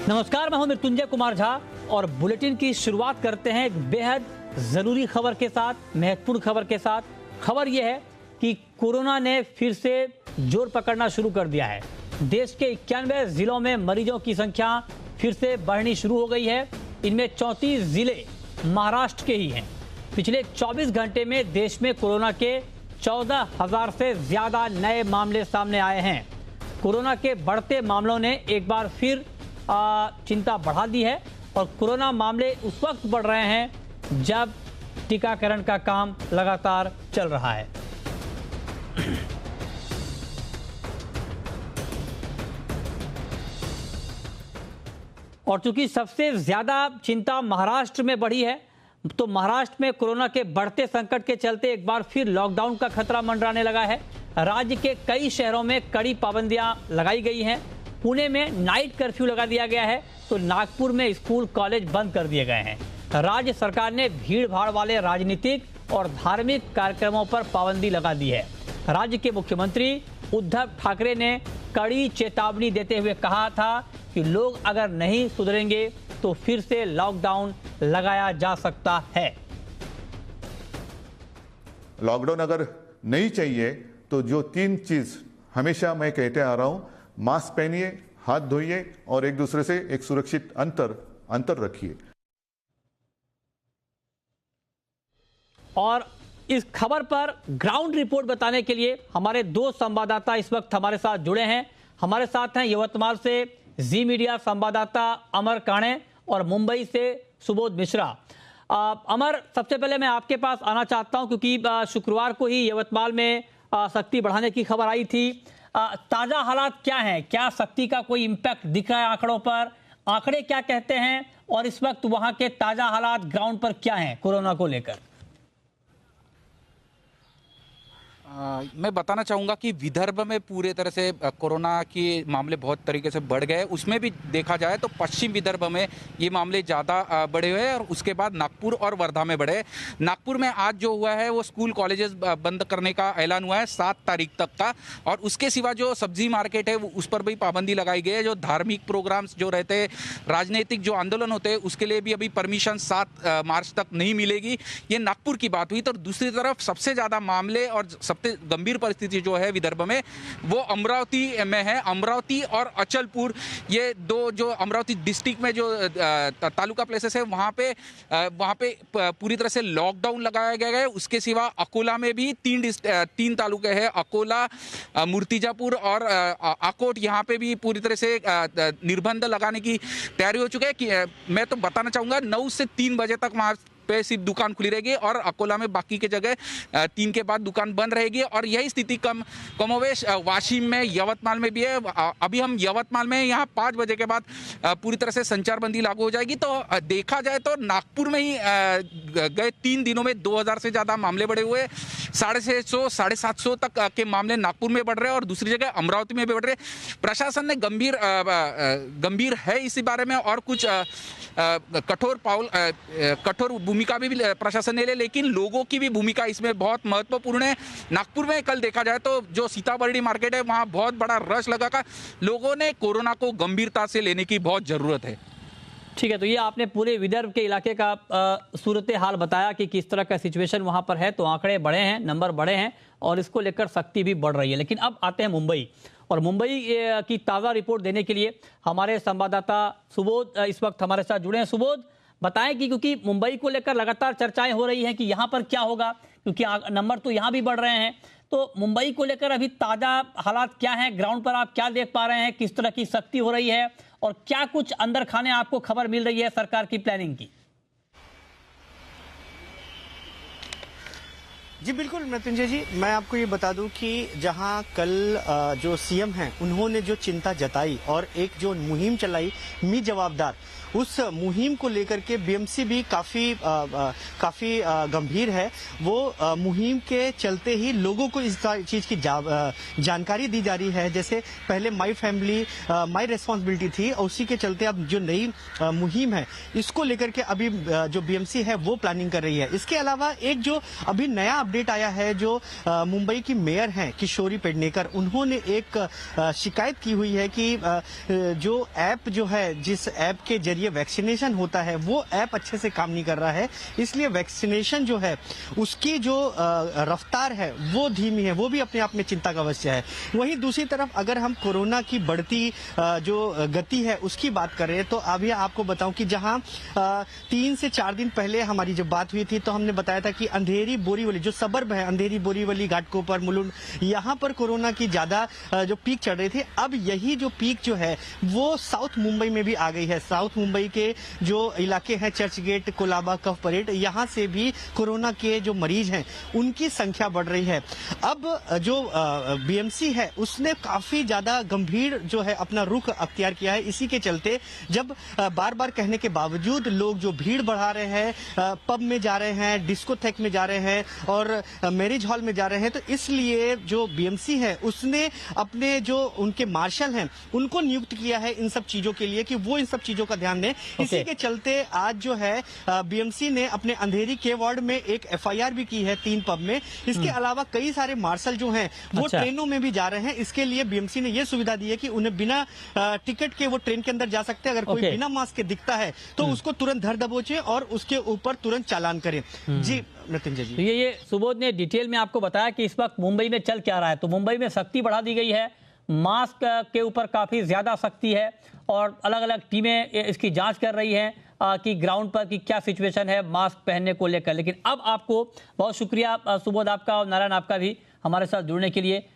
नमस्कार, मैं हूं मृत्युंजय कुमार झा और बुलेटिन की शुरुआत करते हैं एक बेहद जरूरी खबर के साथ, महत्वपूर्ण खबर के साथ। खबर यह है कि कोरोना ने फिर से जोर पकड़ना शुरू कर दिया है। देश के 91 जिलों में मरीजों की संख्या फिर से बढ़नी शुरू हो गई है। इनमें 34 जिले महाराष्ट्र के ही हैं। पिछले 24 घंटे में देश में कोरोना के 14,000 से ज्यादा नए मामले सामने आए हैं। कोरोना के बढ़ते मामलों ने एक बार फिर चिंता बढ़ा दी है और कोरोना मामले उस वक्त बढ़ रहे हैं जब टीकाकरण का काम लगातार चल रहा है। और चूंकि सबसे ज्यादा चिंता महाराष्ट्र में बढ़ी है, तो महाराष्ट्र में कोरोना के बढ़ते संकट के चलते एक बार फिर लॉकडाउन का खतरा मंडराने लगा है। राज्य के कई शहरों में कड़ी पाबंदियां लगाई गई हैं। पुणे में नाइट कर्फ्यू लगा दिया गया है, तो नागपुर में स्कूल कॉलेज बंद कर दिए गए हैं। राज्य सरकार ने भीड़ भाड़ वाले राजनीतिक और धार्मिक कार्यक्रमों पर पाबंदी लगा दी है। राज्य के मुख्यमंत्री उद्धव ठाकरे ने कड़ी चेतावनी देते हुए कहा था कि लोग अगर नहीं सुधरेंगे तो फिर से लॉकडाउन लगाया जा सकता है। लॉकडाउन अगर नहीं चाहिए तो जो 3 चीज हमेशा मैं कहते आ रहा हूं, मास्क पहनिए, हाथ धोइए और एक दूसरे से एक सुरक्षित अंतर रखिए। और इस खबर पर ग्राउंड रिपोर्ट बताने के लिए हमारे 2 संवाददाता इस वक्त हमारे साथ जुड़े हैं। हमारे साथ हैं यवतमाल से जी मीडिया संवाददाता अमर काणे और मुंबई से सुबोध मिश्रा। अमर, सबसे पहले मैं आपके पास आना चाहता हूं क्योंकि शुक्रवार को ही यवतमाल में सख्ती बढ़ाने की खबर आई थी। ताजा हालात क्या हैं? क्या सख्ती का कोई इम्पैक्ट दिख रहा है आंकड़ों पर? आंकड़े क्या कहते हैं और इस वक्त वहां के ताजा हालात ग्राउंड पर क्या हैं कोरोना को लेकर? मैं बताना चाहूँगा कि विदर्भ में पूरे तरह से कोरोना के मामले बहुत तरीके से बढ़ गए। उसमें भी देखा जाए तो पश्चिम विदर्भ में ये मामले ज़्यादा बढ़े हुए हैं और उसके बाद नागपुर और वर्धा में बढ़े। नागपुर में आज जो हुआ है वो स्कूल कॉलेजेस बंद करने का ऐलान हुआ है 7 तारीख तक का। और उसके सिवा जो सब्जी मार्केट है उस पर भी पाबंदी लगाई गई है। जो धार्मिक प्रोग्राम्स जो रहते हैं, राजनीतिक जो आंदोलन होते हैं, उसके लिए भी अभी परमिशन 7 मार्च तक नहीं मिलेगी। ये नागपुर की बात हुई। तो दूसरी तरफ सबसे ज़्यादा मामले और सबसे गंभीर परिस्थिति जो है विदर्भ में वो अमरावती में है। अमरावती और अचलपुर, ये 2 जो अमरावती डिस्ट्रिक्ट में जो तालुका प्लेसेस है वहाँ पे पूरी तरह से लॉकडाउन लगाया गया है। उसके सिवा अकोला में भी 3 तालुके हैं, अकोला, मूर्तिजापुर और आकोट। यहाँ पे भी पूरी तरह से निर्बंध लगाने की तैयारी हो चुकी है। कि मैं तो बताना चाहूँगा 9 से 3 बजे तक वहाँ पे सिर्फ दुकान खुली रहेगी और अकोला में बाकी के जगह 3 के बाद दुकान बंद रहेगी। और यही स्थिति कमोवेश वाशिम में, यवतमाल में भी है। अभी हम यवतमाल में, यहाँ 5 बजे के बाद पूरी तरह से संचारबंदी लागू हो जाएगी। तो देखा जाए तो नागपुर में ही गए 3 दिनों में 2000 से ज़्यादा मामले बढ़े हुए। 650, 750 तक के मामले नागपुर में बढ़ रहे हैं और दूसरी जगह अमरावती में भी बढ़ रहे हैं। प्रशासन ने गंभीर है इसी बारे में और कुछ कठोर भूमिका भी प्रशासन ने ले, लेकिन लोगों की भी भूमिका इसमें बहुत महत्वपूर्ण है। नागपुर में कल देखा जाए तो जो सीताबर्डी मार्केट है वहाँ बहुत बड़ा रश लगा का। लोगों ने कोरोना को गंभीरता से लेने की बहुत जरूरत है। ठीक है, तो ये आपने पूरे विदर्भ के इलाके का सूरत हाल बताया कि किस तरह का सिचुएशन वहां पर है। तो आंकड़े बढ़े हैं, नंबर बढ़े हैं और इसको लेकर सख्ती भी बढ़ रही है। लेकिन अब आते हैं मुंबई, और मुंबई की ताज़ा रिपोर्ट देने के लिए हमारे संवाददाता सुबोध इस वक्त हमारे साथ जुड़े हैं। सुबोध, बताएं कि क्योंकि मुंबई को लेकर लगातार चर्चाएं हो रही हैं कि यहाँ पर क्या होगा, क्योंकि नंबर तो यहाँ भी बढ़ रहे हैं। तो मुंबई को लेकर अभी ताज़ा हालात क्या हैं? ग्राउंड पर आप क्या देख पा रहे हैं? किस तरह की सख्ती हो रही है और क्या कुछ अंदर खाने आपको खबर मिल रही है सरकार की प्लानिंग की? जी बिल्कुल मृत्युंजय जी, मैं आपको ये बता दूं कि जहां कल जो सीएम हैं उन्होंने जो चिंता जताई और एक जो मुहिम चलाई मी जवाबदार, उस मुहिम को लेकर के बीएमसी भी काफी गंभीर है। वो मुहिम के चलते ही लोगों को इस चीज की जानकारी दी जा रही है। जैसे पहले माई फैमिली माई रिस्पॉन्सिबिलिटी थी, और उसी के चलते अब जो नई मुहिम है इसको लेकर के अभी जो बीएमसी है वो प्लानिंग कर रही है। इसके अलावा एक जो अभी नया अपडेट आया है, जो मुंबई की मेयर हैं किशोरी पेडनेकर, उन्होंने एक शिकायत की हुई है कि जो ऐप जो है, जिस ऐप के जरिए वैक्सीनेशन होता है, वो ऐप अच्छे से काम नहीं कर रहा है, इसलिए वैक्सीनेशन जो है उसकी जो रफ्तार है वो धीमी है, वो भी अपने आप में चिंता का विषय है। वहीं दूसरी तरफ अगर हम कोरोना की बढ़ती जो गति है उसकी बात करें तो अभी आपको बताऊं कि जहां 3 से 4 दिन पहले हमारी जब बात हुई थी तो हमने बताया था कि अंधेरी बोरीवली जो सबर्ब है, अंधेरी बोरीवली, घाटकोपर, मुलुंड, यहाँ पर कोरोना की ज्यादा जो पीक चढ़ रही थी। अब यही जो पीक जो है वो साउथ मुंबई में भी आ गई है। साउथ मुंबई के जो इलाके हैं, चर्च गेट, कोलाबा, कफ परेड, यहाँ से भी कोरोना के जो मरीज हैं उनकी संख्या बढ़ रही है। अब जो बीएमसी है उसने काफी ज्यादा गंभीर जो है अपना रुख अख्तियार किया है। इसी के चलते जब बार बार कहने के बावजूद लोग जो भीड़ बढ़ा रहे हैं, पब में जा रहे हैं, डिस्कोथेक में जा रहे हैं और मैरिज हॉल में जा रहे हैं, तो इसलिए जो बीएमसी है उसने अपने जो उनके मार्शल हैं उनको नियुक्त किया है इन सब चीजों के लिए कि वो इन सब चीजों का ध्यान दें। इसी के चलते आज जो है बीएमसी ने अपने अंधेरी के वार्ड में एक एफआईआर भी की है 3 पब में। इसके अलावा कई सारे मार्शल जो हैं वो ट्रेनों में भी जा रहे हैं। इसके लिए बीएमसी ने ये सुविधा दी है कि उन्हें बिना टिकट के वो ट्रेन के अंदर जा सकते हैं। अगर कोई बिना मास्क के दिखता है तो उसको तुरंत धर दबोचे और उसके ऊपर तुरंत चालान करें। जी मृत्युंजय जी, तो ये सुबोध ने डिटेल में आपको बताया कि इस वक्त मुंबई में चल क्या रहा है। तो मुंबई में सख्ती बढ़ा दी गई है, मास्क के ऊपर काफी ज्यादा सख्ती है और अलग अलग टीमें इसकी जांच कर रही हैं कि ग्राउंड पर की क्या सिचुएशन है मास्क पहनने को लेकर। लेकिन अब आपको बहुत शुक्रिया सुबोध आपका और नारायण आपका भी हमारे साथ जुड़ने के लिए।